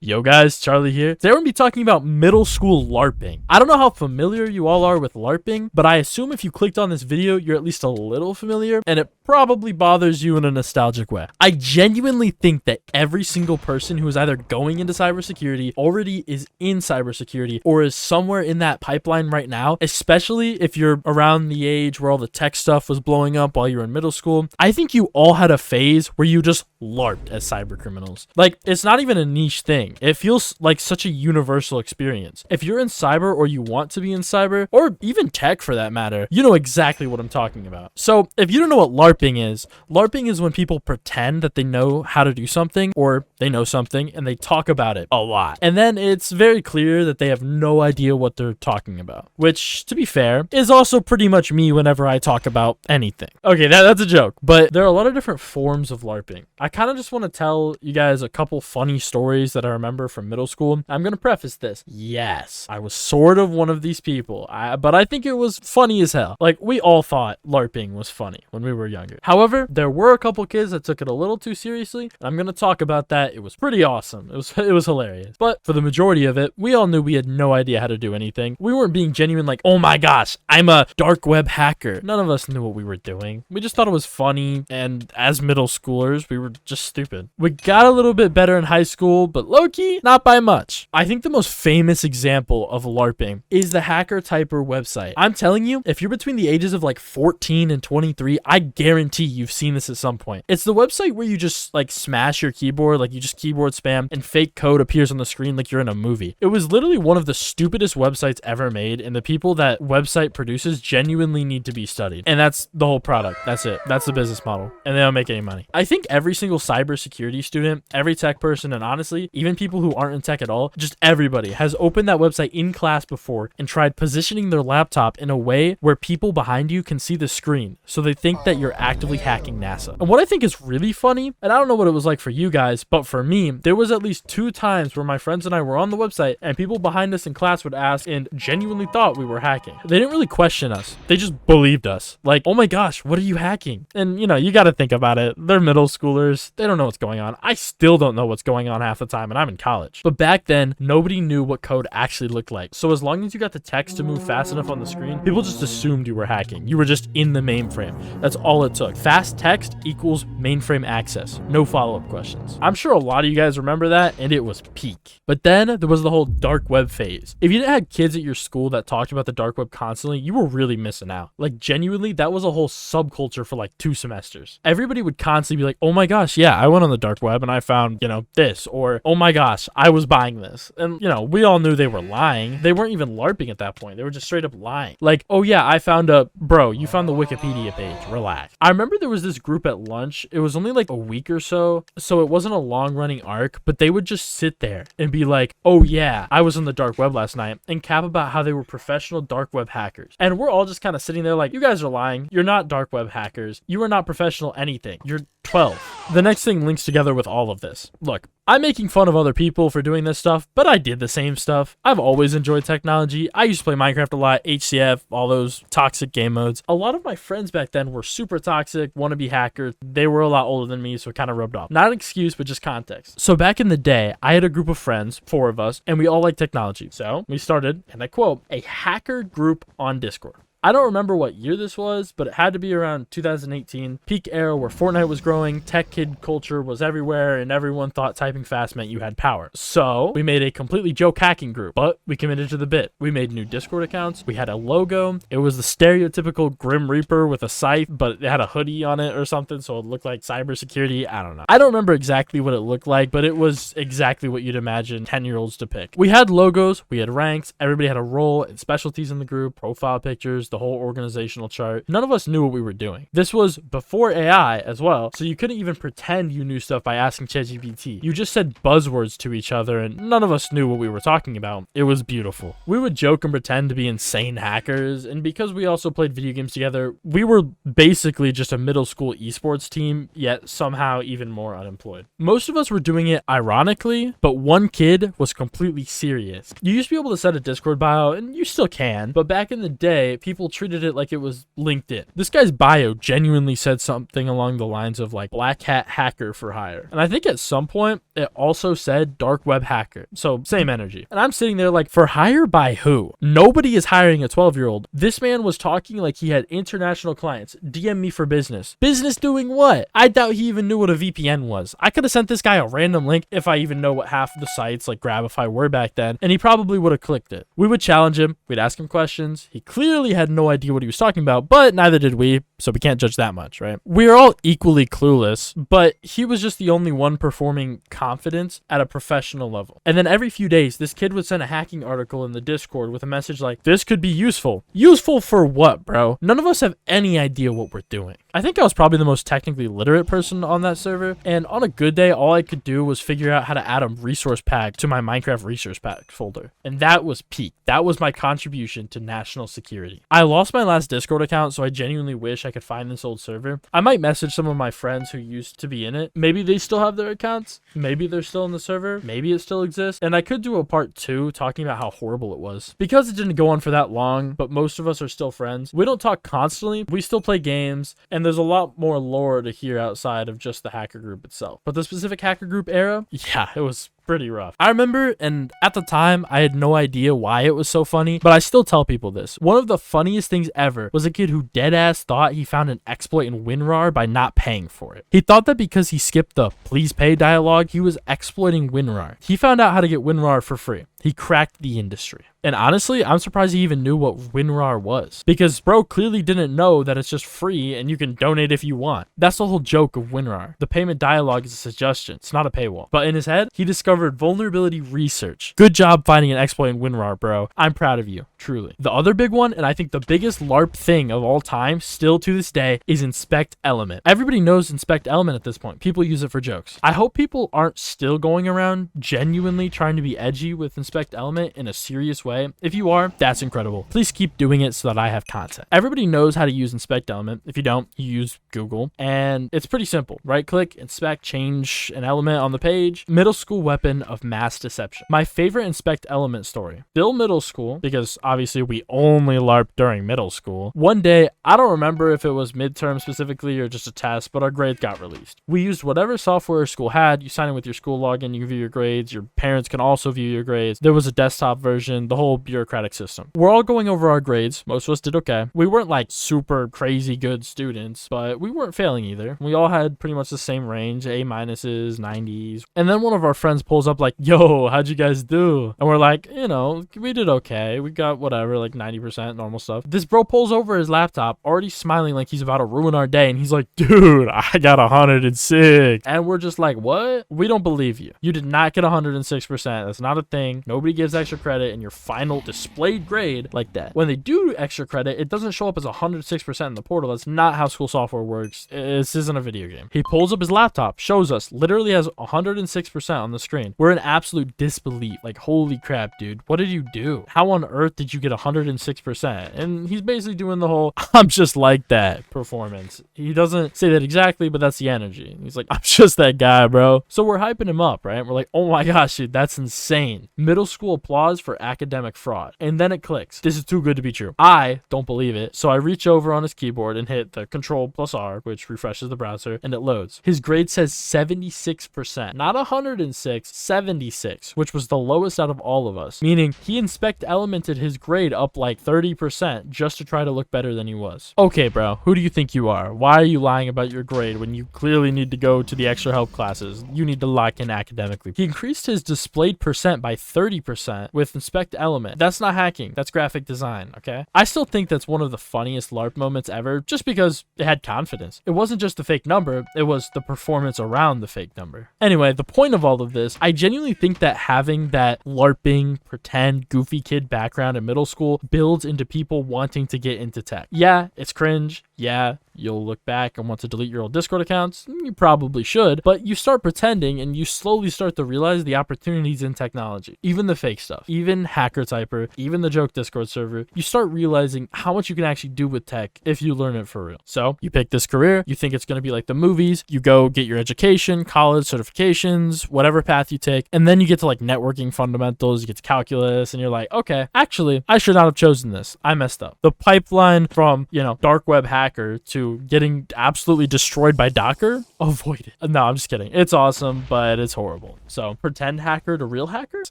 Yo guys, Charlie here. Today we're going to be talking about middle school LARPing. I don't know how familiar you all are with LARPing, but I assume if you clicked on this video, you're at least a little familiar, and it probably bothers you in a nostalgic way. I genuinely think that every single person who is either going into cybersecurity, already is in cybersecurity, or is somewhere in that pipeline right now, especially if you're around the age where all the tech stuff was blowing up while you were in middle school, I think you all had a phase where you just LARPed as cyber criminals. Like, it's not even a niche thing. It feels like such a universal experience. If you're in cyber or you want to be in cyber, or even tech for that matter, you know exactly what I'm talking about. So if you don't know what LARPing is when people pretend that they know how to do something or they know something and they talk about it a lot. And then it's very clear that they have no idea what they're talking about, which, to be fair, is also pretty much me whenever I talk about anything. Okay, that's a joke, but there are a lot of different forms of LARPing. I kind of just want to tell you guys a couple funny stories that I remember from middle school. I'm going to preface this. Yes, I was sort of one of these people, but I think it was funny as hell. Like, we all thought LARPing was funny when we were younger. However, there were a couple kids that took it a little too seriously. I'm going to talk about that. It was pretty awesome. It was hilarious. But for the majority of it, we all knew we had no idea how to do anything. We weren't being genuine like, oh my gosh, I'm a dark web hacker. None of us knew what we were doing. We just thought it was funny, and as middle schoolers, we were just stupid. We got a little bit better in high school, but low-key, not by much. I think the most famous example of LARPing is the Hacker Typer website. I'm telling you, if you're between the ages of like 14 and 23, I guarantee you've seen this at some point. It's the website where you just like smash your keyboard, like you just keyboard spam, and fake code appears on the screen like you're in a movie. It was literally one of the stupidest websites ever made, and the people that website produces genuinely need to be studied. And that's the whole product. That's it. That's the business model. And they don't make any money. I think every single cybersecurity student, every tech person, and honestly, even people who aren't in tech at all, just everybody has opened that website in class before and tried positioning their laptop in a way where people behind you can see the screen, so they think that you're actively hacking NASA. And what I think is really funny, and I don't know what it was like for you guys, but for me, there was at least 2 times where my friends and I were on the website and people behind us in class would ask and genuinely thought we were hacking. They didn't really question us. They just believed us. Like, oh my gosh, what are you hacking? And you know, you got to think about it. They're middle schoolers. They don't know what's going on. I still don't know what's going on half the time, and I'm in college. But back then, nobody knew what code actually looked like. So as long as you got the text to move fast enough on the screen, people just assumed you were hacking. You were just in the mainframe. That's all it took. Fast text equals mainframe access. No follow-up questions. I'm sure a lot of you guys remember that, and it was peak. But then there was the whole dark web phase. If you didn't have kids at your school that talked about the dark web constantly, you were really missing out. Like, genuinely, that was a whole subculture for like 2 semesters. Everybody would constantly be like, oh my gosh, yeah, I went on the dark web and I found, you know, this, or oh my gosh, I was buying this. And, you know, we all knew they were lying. They weren't even LARPing at that point. They were just straight up lying. Like, oh yeah, I found bro, you found the Wikipedia page. Relax. I remember there was this group at lunch. It was only like a week or so it wasn't a long running arc, but they would just sit there and be like, oh yeah, I was on the dark web last night, and cap about how they were professional dark web hackers. And we're all just kind of sitting there like, you guys are lying. You're not dark web hackers. You are not professional anything. You're 12. The next thing links together with all of this. Look, I'm making fun of other people for doing this stuff, but I did the same stuff. I've always enjoyed technology. I used to play Minecraft a lot, HCF, all those toxic game modes. A lot of my friends back then were super toxic, wannabe hackers. They were a lot older than me, so it kind of rubbed off. Not an excuse, but just context. So back in the day, I had a group of friends, 4 of us, and we all liked technology. So we started, and I quote, a hacker group on Discord. I don't remember what year this was, but it had to be around 2018, peak era where Fortnite was growing, tech kid culture was everywhere, and everyone thought typing fast meant you had power. So we made a completely joke hacking group, but we committed to the bit. We made new Discord accounts. We had a logo. It was the stereotypical Grim Reaper with a scythe, but it had a hoodie on it or something, so it looked like cybersecurity. I don't know. I don't remember exactly what it looked like, but it was exactly what you'd imagine 10-year-olds to pick. We had logos, we had ranks, everybody had a role and specialties in the group, profile pictures, the whole organizational chart. None of us knew what we were doing. This was before AI as well, so you couldn't even pretend you knew stuff by asking ChatGPT. You just said buzzwords to each other, and none of us knew what we were talking about. It was beautiful. We would joke and pretend to be insane hackers, and because we also played video games together, we were basically just a middle school esports team, yet somehow even more unemployed. Most of us were doing it ironically, but one kid was completely serious. You used to be able to set a Discord bio, and you still can, but back in the day, people people treated it like it was LinkedIn. This guy's bio genuinely said something along the lines of like black hat hacker for hire. And I think at some point it also said dark web hacker. So same energy. And I'm sitting there like, for hire by who? Nobody is hiring a 12-year-old. This man was talking like he had international clients. DM me for business. Business doing what? I doubt he even knew what a VPN was. I could have sent this guy a random link if I even know what half of the sites like Grabify were back then, and he probably would have clicked it. We would challenge him. We'd ask him questions. He clearly had no idea what he was talking about, but neither did we, so we can't judge that much, right? We're all equally clueless, but he was just the only one performing confidence at a professional level. And then every few days, this kid would send a hacking article in the Discord with a message like, this could be useful. Useful for what, bro? None of us have any idea what we're doing. I think I was probably the most technically literate person on that server, and on a good day, all I could do was figure out how to add a resource pack to my Minecraft resource pack folder. And that was peak. That was my contribution to national security. I lost my last Discord account, so I genuinely wish I could find this old server. I might message some of my friends who used to be in it. Maybe they still have their accounts. Maybe they're still in the server. Maybe it still exists. And I could do a part 2 talking about how horrible it was. Because it didn't go on for that long, but most of us are still friends. We don't talk constantly. We still play games, and there's a lot more lore to hear outside of just the hacker group itself. But the specific hacker group era, yeah, it was pretty rough. I remember, and at the time, I had no idea why it was so funny, but I still tell people this. One of the funniest things ever was a kid who deadass thought he found an exploit in WinRAR by not paying for it. He thought that because he skipped the please pay dialogue, he was exploiting WinRAR. He found out how to get WinRAR for free. He cracked the industry. And honestly, I'm surprised he even knew what WinRAR was, because bro clearly didn't know that it's just free and you can donate if you want. That's the whole joke of WinRAR. The payment dialogue is a suggestion. It's not a paywall. But in his head, he discovered vulnerability research. Good job finding an exploit in WinRAR, bro. I'm proud of you, truly. The other big one, and I think the biggest LARP thing of all time, still to this day, is inspect element. Everybody knows inspect element at this point. People use it for jokes. I hope people aren't still going around genuinely trying to be edgy with inspect element in a serious way. If you are, that's incredible. Please keep doing it so that I have content. Everybody knows how to use inspect element. If you don't, you use Google, and it's pretty simple. Right click, inspect, change an element on the page. Middle school weapon of mass deception. My favorite inspect element story. Still middle school, because obviously we only LARP during middle school. One day, I don't remember if it was midterm specifically or just a test, but our grades got released. We used whatever software school had. You sign in with your school login, you can view your grades. Your parents can also view your grades. There was a desktop version, the whole bureaucratic system. We're all going over our grades. Most of us did okay. We weren't like super crazy good students, but we weren't failing either. We all had pretty much the same range, A minuses, 90s. And then one of our friends pulls up like, yo, how'd you guys do? And we're like, you know, we did okay. We got whatever, like 90% normal stuff. This bro pulls over his laptop, already smiling like he's about to ruin our day. And he's like, dude, I got 106. And we're just like, what? We don't believe you. You did not get 106%. That's not a thing. Nobody gives extra credit in your final displayed grade like that. When they do extra credit, it doesn't show up as 106% in the portal. That's not how school software works. This isn't a video game. He pulls up his laptop, shows us, literally has 106% on the screen. We're in absolute disbelief. Like, holy crap, dude. What did you do? How on earth did you get 106%? And he's basically doing the whole, I'm just like that performance. He doesn't say that exactly, but that's the energy. He's like, I'm just that guy, bro. So we're hyping him up, right? We're like, oh my gosh, dude, that's insane. Middle school applause for academic fraud. And then it clicks. This is too good to be true. I don't believe it. So I reach over on his keyboard and hit the Control+R, which refreshes the browser, and it loads. His grade says 76%, not 106, 76, which was the lowest out of all of us, meaning he inspect elemented his grade up like 30% just to try to look better than he was. Okay, bro, who do you think you are? Why are you lying about your grade when you clearly need to go to the extra help classes? You need to lock in academically. He increased his displayed percent by 30% with inspect element. That's not hacking. That's graphic design, okay? I still think that's one of the funniest LARP moments ever, just because it had confidence. It wasn't just the fake number, it was the performance around the fake number. Anyway, the point of all of this, I genuinely think that having that LARPing, pretend, goofy kid background in middle school builds into people wanting to get into tech. Yeah, it's cringe. Yeah, you'll look back and want to delete your old Discord accounts. You probably should, but you start pretending and you slowly start to realize the opportunities in technology. Even the fake stuff, even Hacker Typer, even the joke Discord server, you start realizing how much you can actually do with tech if you learn it for real. So you pick this career, you think it's going to be like the movies, you go get your education, college, certifications, whatever path you take, and then you get to like networking fundamentals, you get to calculus, and you're like, okay, actually, Honestly, I should not have chosen this. I messed up. The pipeline from, you know, dark web hacker to getting absolutely destroyed by Docker, avoid it. No, I'm just kidding. It's awesome, but it's horrible. So pretend hacker to real hackers.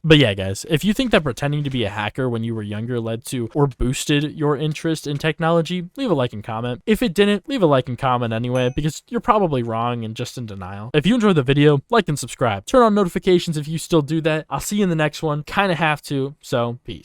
But yeah, guys, if you think that pretending to be a hacker when you were younger led to or boosted your interest in technology, leave a like and comment. If it didn't, leave a like and comment anyway, because you're probably wrong and just in denial. If you enjoyed the video, like and subscribe. Turn on notifications if you still do that. I'll see you in the next one. Kind of have to, so peace.